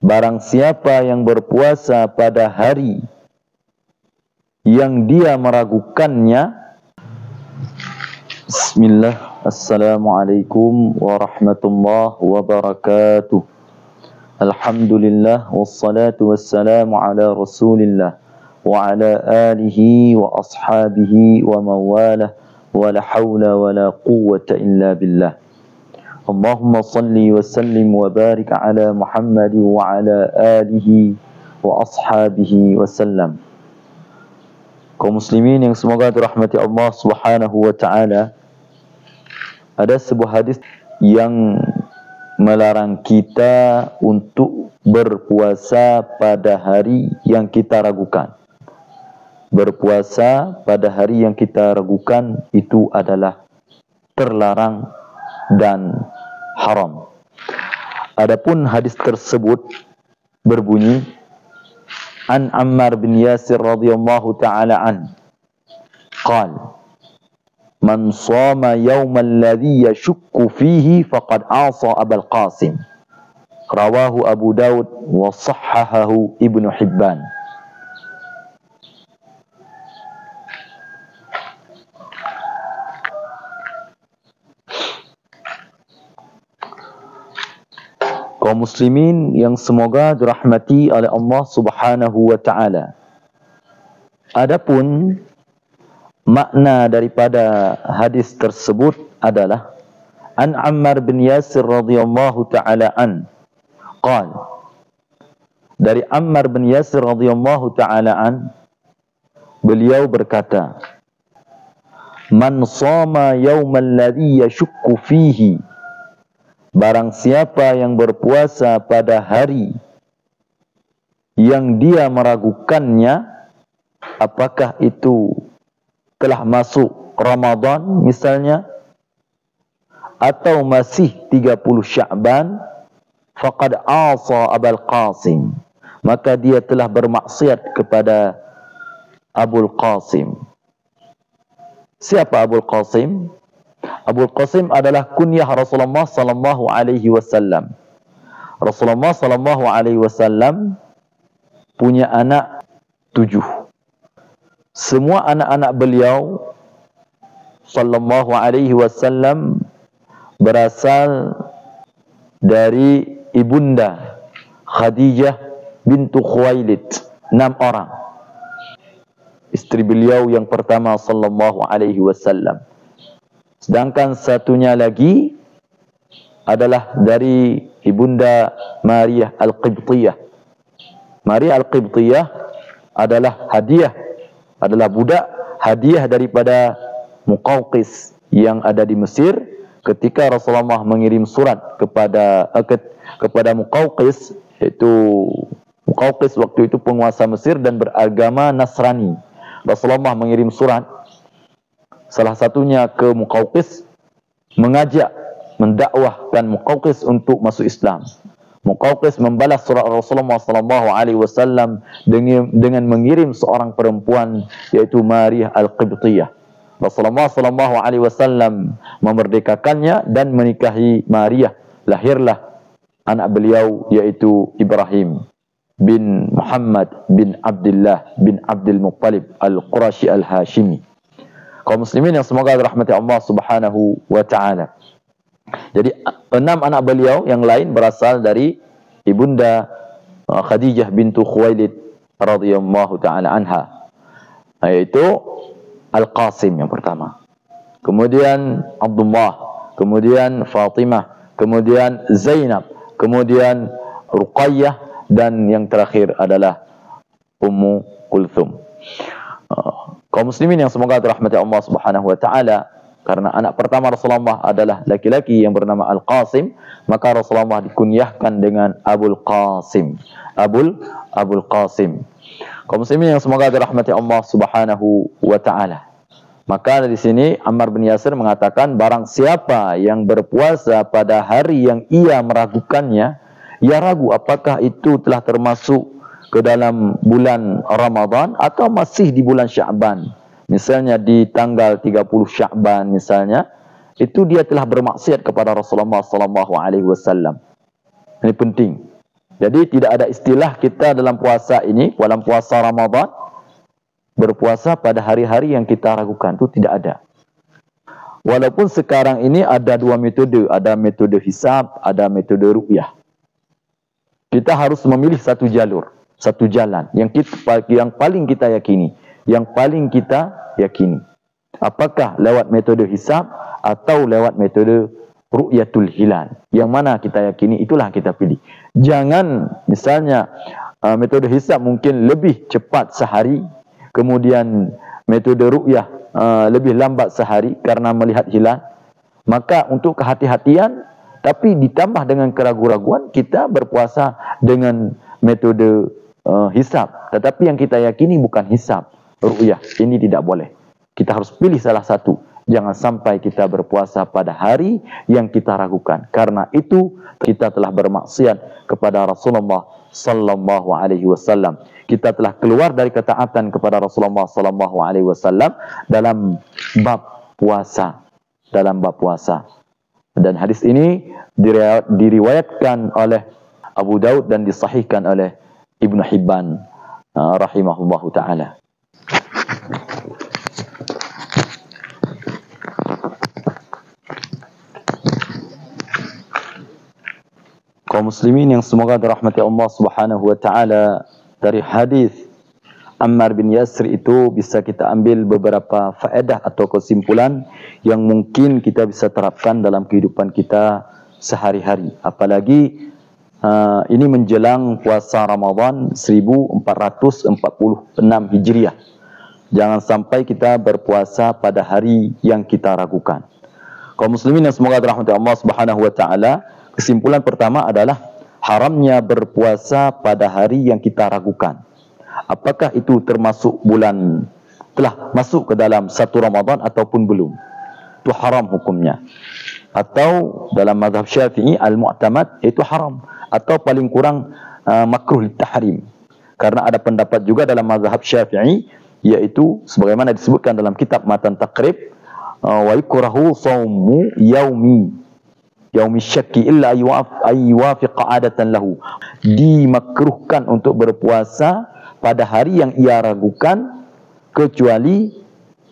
barang siapa yang berpuasa pada hari yang dia meragukannya. Bismillah. Assalamualaikum warahmatullahi wabarakatuh. Alhamdulillah wassalatu wassalamu ala Rasulillah wa ala alihi wa ashabihi wa mawalah wa la hawla wa la quwwata illa billah. Allahumma salli wa sallim wa barik ala Muhammad wa ala alihi wa ashabihi wa sallam. Kaum muslimin yang semoga dirahmati Allah Subhanahu wa taala, ada sebuah hadis yang melarang kita untuk berpuasa pada hari yang kita ragukan. Berpuasa pada hari yang kita ragukan itu adalah terlarang dan haram. Adapun hadis tersebut berbunyi, An Ammar bin Yasir radhiyallahu ta'ala an qala man shama yawmal ladhi yashukku fihi faqad asa Abul Qasim. Rawahu Abu Daud wa sahhahahu Ibnu Hibban. Kaum muslimin yang semoga dirahmati oleh Allah Subhanahu wa taala. Adapun makna daripada hadis tersebut adalah An Ammar bin Yasir radhiyallahu taala an qala, dari Ammar bin Yasir radhiyallahu taala an, beliau berkata, man shama yawmal ladhi yashukku fihi, barang siapa yang berpuasa pada hari yang dia meragukannya, apakah itu telah masuk Ramadan misalnya, atau masih 30 Sya'ban, faqad asa Abul Qasim, maka dia telah bermaksiat kepada Abul Qasim. Siapa Abul Qasim? Abul Qasim adalah kunyah Rasulullah sallallahu alaihi wasallam. Rasulullah sallallahu alaihi wasallam punya anak 7. Semua anak-anak beliau sallallahu alaihi wasallam berasal dari ibunda Khadijah bintu Khuwailid, 6 orang. Istri beliau yang pertama sallallahu alaihi wasallam. Sedangkan satunya lagi adalah dari ibunda Maria Al-Qibtiyah. Maria Al-Qibtiyah adalah budak hadiah daripada Muqawqis yang ada di Mesir ketika Rasulullah mengirim surat kepada Muqawqis, yaitu Muqawqis waktu itu penguasa Mesir dan beragama Nasrani. Rasulullah mengirim surat, salah satunya ke Muqawqis, mendakwahkan Muqawqis untuk masuk Islam. Muqawqis membalas surat Rasulullah sallallahu alaihi wasallam dengan mengirim seorang perempuan, yaitu Maria Al-Qibtiyah. Rasulullah sallallahu alaihi wasallam memerdekakannya dan menikahi Maria. Lahirlah anak beliau, yaitu Ibrahim bin Muhammad bin Abdullah bin Abdul Muttalib Al-Qurashi Al-Hashimi. Kaum muslimin yang semoga dirahmati Allah Subhanahu wa taala. Jadi 6 anak beliau yang lain berasal dari ibunda Khadijah bintu Khuwailid radhiyallahu taala anha, yaitu Al-Qasim yang pertama, kemudian Abdullah, kemudian Fatimah, kemudian Zainab, kemudian Ruqayyah, dan yang terakhir adalah Ummu Kulthum. Kaum muslimin yang semoga dirahmati Allah Subhanahu wa taala, karena anak pertama Rasulullah adalah laki-laki yang bernama Al-Qasim, maka Rasulullah dikunyahkan dengan Abul Qasim. Abul Qasim. Kaum muslimin yang semoga dirahmati Allah Subhanahu wa taala. Maka di sini Ammar bin Yasir mengatakan, barang siapa yang berpuasa pada hari yang ia meragukannya, ia ragu apakah itu telah termasuk ke dalam bulan Ramadan atau masih di bulan Sya'ban. Misalnya di tanggal 30 Sya'ban misalnya, itu dia telah bermaksiat kepada Rasulullah sallallahu alaihi wasallam. Ini penting. Jadi tidak ada istilah kita dalam puasa ini, dalam puasa Ramadan, berpuasa pada hari-hari yang kita ragukan. Itu tidak ada. Walaupun sekarang ini ada dua metode. Ada metode hisab, ada metode ru'yah. Kita harus memilih satu jalur, satu jalan yang paling kita yakini. Yang paling kita yakini. Apakah lewat metode hisab atau lewat metode ru'yatul hilal? Yang mana kita yakini, itulah kita pilih. Jangan misalnya metode hisab mungkin lebih cepat sehari, kemudian metode ru'yah lebih lambat sehari karena melihat hilal. Maka untuk kehati-hatian, tapi ditambah dengan keraguan-raguan, kita berpuasa dengan metode hisab. Tetapi yang kita yakini bukan hisab, ru'yah. Ini tidak boleh. Kita harus pilih salah satu. Jangan sampai kita berpuasa pada hari yang kita ragukan. Karena itu kita telah bermaksiat kepada Rasulullah sallallahu alaihi wasallam. Kita telah keluar dari ketaatan kepada Rasulullah sallallahu alaihi wasallam dalam bab puasa. Dalam bab puasa. Dan hadis ini diriwayatkan oleh Abu Daud dan disahihkan oleh Ibnu Hibban rahimahullahu taala. Kaum muslimin yang semoga dirahmati Allah Subhanahu wa taala, dari hadis Ammar bin Yasir itu bisa kita ambil beberapa faedah atau kesimpulan yang mungkin kita bisa terapkan dalam kehidupan kita sehari-hari. Apalagi ini menjelang puasa Ramadan 1446 Hijriah. Jangan sampai kita berpuasa pada hari yang kita ragukan. Kaum muslimin yang semoga dirahmati Allah Subhanahu wa taala, kesimpulan pertama adalah haramnya berpuasa pada hari yang kita ragukan. Apakah itu termasuk bulan telah masuk ke dalam satu Ramadan ataupun belum? Itu haram hukumnya. Atau dalam mazhab Syafi'i al-mu'tamad itu haram, atau paling kurang makruh tahrim. Karena ada pendapat juga dalam mazhab Syafi'i, yaitu sebagaimana disebutkan dalam kitab Matan Taqrib, wa yukrahu shaumu yaumi syakki illa aywafiqa adatan lahu. Dimakruhkan untuk berpuasa pada hari yang ia ragukan kecuali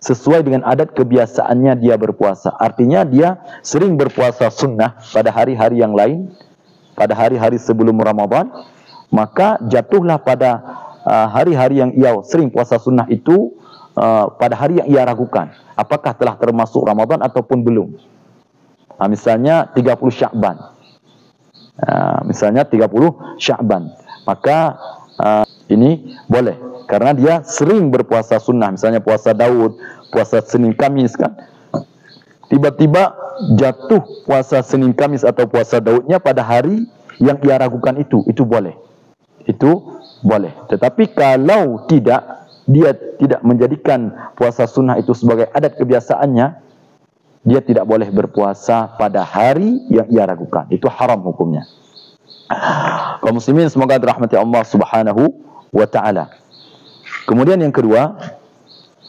sesuai dengan adat kebiasaannya dia berpuasa. Artinya dia sering berpuasa sunnah pada hari-hari yang lain, pada hari-hari sebelum Ramadan, maka jatuhlah pada hari-hari yang ia sering puasa sunnah itu pada hari yang ia ragukan. Apakah telah termasuk Ramadan ataupun belum? Misalnya 30 Sya'ban. Misalnya 30 Sya'ban. Maka ini boleh. Karena dia sering berpuasa sunnah. Misalnya puasa Daud, puasa Senin Kamis kan. Tiba-tiba jatuh puasa Senin Kamis atau puasa Daudnya pada hari yang ia ragukan itu boleh. Itu boleh. Tetapi kalau tidak, dia tidak menjadikan puasa sunnah itu sebagai adat kebiasaannya, dia tidak boleh berpuasa pada hari yang ia ragukan. Itu haram hukumnya. Kaum muslimin semoga dirahmati Allah Subhanahu wa taala. Kemudian yang kedua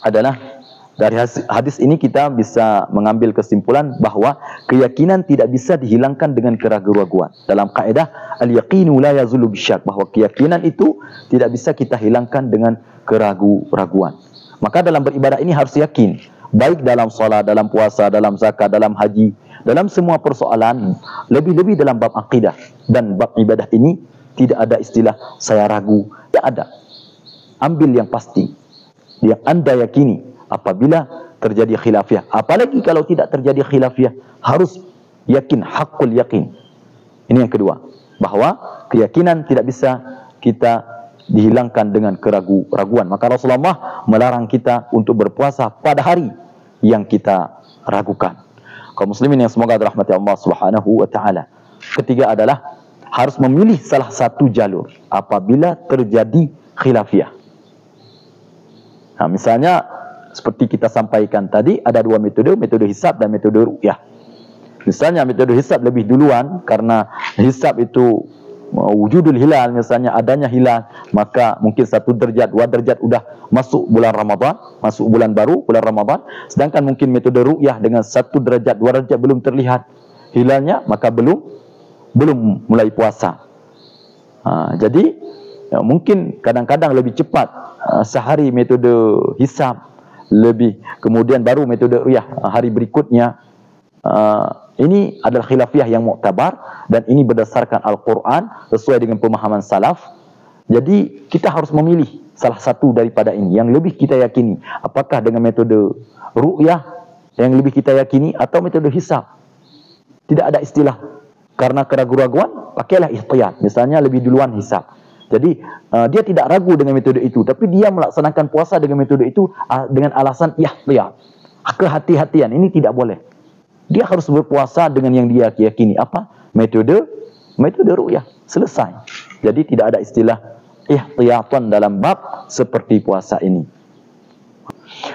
adalah dari hadis ini kita bisa mengambil kesimpulan bahwa keyakinan tidak bisa dihilangkan dengan keraguan-raguan. Dalam kaidah al-yaqinu la yazulu bisyak, bahwa keyakinan itu tidak bisa kita hilangkan dengan keraguan-raguan. Maka dalam beribadah ini harus yakin, baik dalam salat, dalam puasa, dalam zakat, dalam haji, dalam semua persoalan, lebih-lebih dalam bab akidah dan bab ibadah ini tidak ada istilah saya ragu, tidak ada. Ambil yang pasti, yang Anda yakini. Apabila terjadi khilafiyah, apalagi kalau tidak terjadi khilafiyah, harus yakin, hakul yakin. Ini yang kedua, bahwa keyakinan tidak bisa kita dihilangkan dengan keraguan. Maka Rasulullah melarang kita untuk berpuasa pada hari yang kita ragukan. Kaum muslimin yang semoga dirahmati Allah Subhanahu wa taala. Ketiga adalah harus memilih salah satu jalur apabila terjadi khilafiyah. Nah, misalnya seperti kita sampaikan tadi, ada dua metode, metode hisab dan metode ru'yah. Misalnya metode hisab lebih duluan, karena hisab itu wujudul hilal, misalnya adanya hilal, maka mungkin 1 derajat, 2 derajat udah masuk bulan Ramadan, masuk bulan baru, bulan Ramadan. Sedangkan mungkin metode ru'yah dengan 1 derajat, 2 derajat belum terlihat hilalnya, maka belum mulai puasa. Jadi mungkin kadang-kadang lebih cepat sehari metode hisab, lebih kemudian baru metode ruyah hari berikutnya. Ini adalah khilafiyah yang muktabar dan ini berdasarkan Al-Quran sesuai dengan pemahaman salaf. Jadi kita harus memilih salah satu daripada ini yang lebih kita yakini. Apakah dengan metode ru'yah yang lebih kita yakini atau metode hisab? Tidak ada istilah karena keraguan-raguan, pakailah ihtiyat. Misalnya lebih duluan hisab. Jadi dia tidak ragu dengan metode itu, tapi dia melaksanakan puasa dengan metode itu dengan alasan ihtiyat, kehati-hatian. Ini tidak boleh. Dia harus berpuasa dengan yang dia yakini. Apa? Metode ru'yah. Selesai. Jadi tidak ada istilah ihtiyatan dalam bab seperti puasa ini.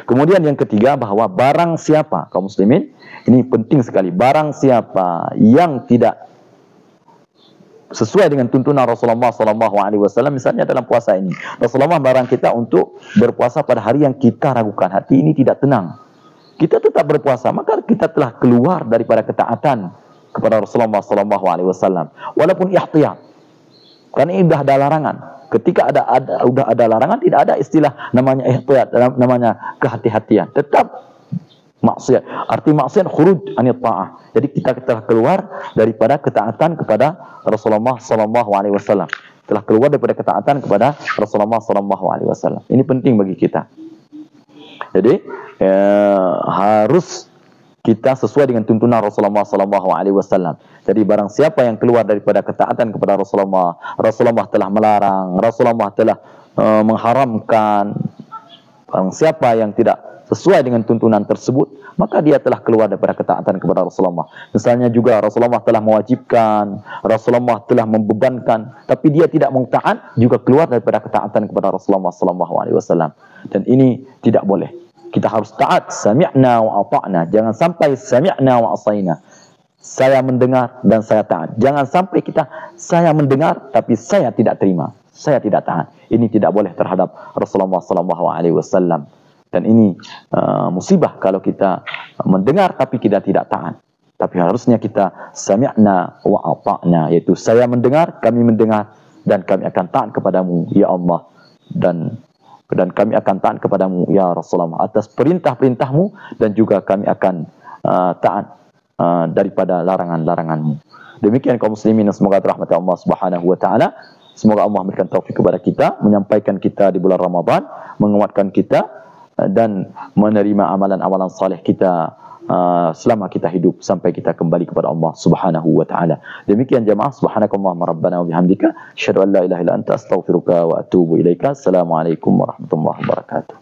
Kemudian yang ketiga, bahwa barang siapa, kaum muslimin, ini penting sekali, barang siapa yang tidak sesuai dengan tuntunan Rasulullah SAW, misalnya dalam puasa ini, Rasulullah melarang kita untuk berpuasa pada hari yang kita ragukan, hati ini tidak tenang, kita tetap berpuasa, maka kita telah keluar daripada ketaatan kepada Rasulullah SAW, walaupun ihtiyat, karena ini sudah ada larangan. Ketika sudah ada larangan, tidak ada istilah namanya ihtiyat, namanya kehati-hatian, tetap maksiat. Arti maksiat khuruj anit ta'ah. Jadi kita telah keluar daripada ketaatan kepada Rasulullah SAW. Telah keluar daripada ketaatan kepada Rasulullah SAW. Ini penting bagi kita. Jadi harus kita sesuai dengan tuntunan Rasulullah SAW. Jadi barang siapa yang keluar daripada ketaatan kepada Rasulullah, Rasulullah telah melarang, Rasulullah telah mengharamkan. Barang siapa yang tidak sesuai dengan tuntunan tersebut, maka dia telah keluar daripada ketaatan kepada Rasulullah. Misalnya juga Rasulullah telah mewajibkan, Rasulullah telah membebankan, tapi dia tidak mau taat, juga keluar daripada ketaatan kepada Rasulullah SAW. Dan ini tidak boleh. Kita harus taat, sami'na wa ata'na. Jangan sampai sami'na wa asaina. Saya mendengar dan saya taat. Jangan sampai saya mendengar tapi saya tidak terima, saya tidak taat. Ini tidak boleh terhadap Rasulullah SAW. Dan ini musibah kalau kita mendengar tapi kita tidak taat. Tapi harusnya kita sami'na wa ata'na, yaitu saya mendengar, kami mendengar, dan kami akan taat kepadamu ya Allah, dan kami akan taat kepadamu ya Rasulullah atas perintah-perintahmu, dan juga kami akan taat daripada larangan-laranganmu. Demikian kaum muslimin, semoga rahmat Allah Subhanahu wa taala. Semoga Allah memberikan taufik kepada kita, menyampaikan kita di bulan Ramadan, menguatkan kita dan menerima amalan-amalan saleh kita selama kita hidup sampai kita kembali kepada Allah Subhanahu wa taala. Demikian jemaah, subhanakallahumma rabbana wa bihamdika, asyhadu an la ilaha illa anta, astaghfiruka wa atubu ilaika. Assalamualaikum warahmatullahi wabarakatuh.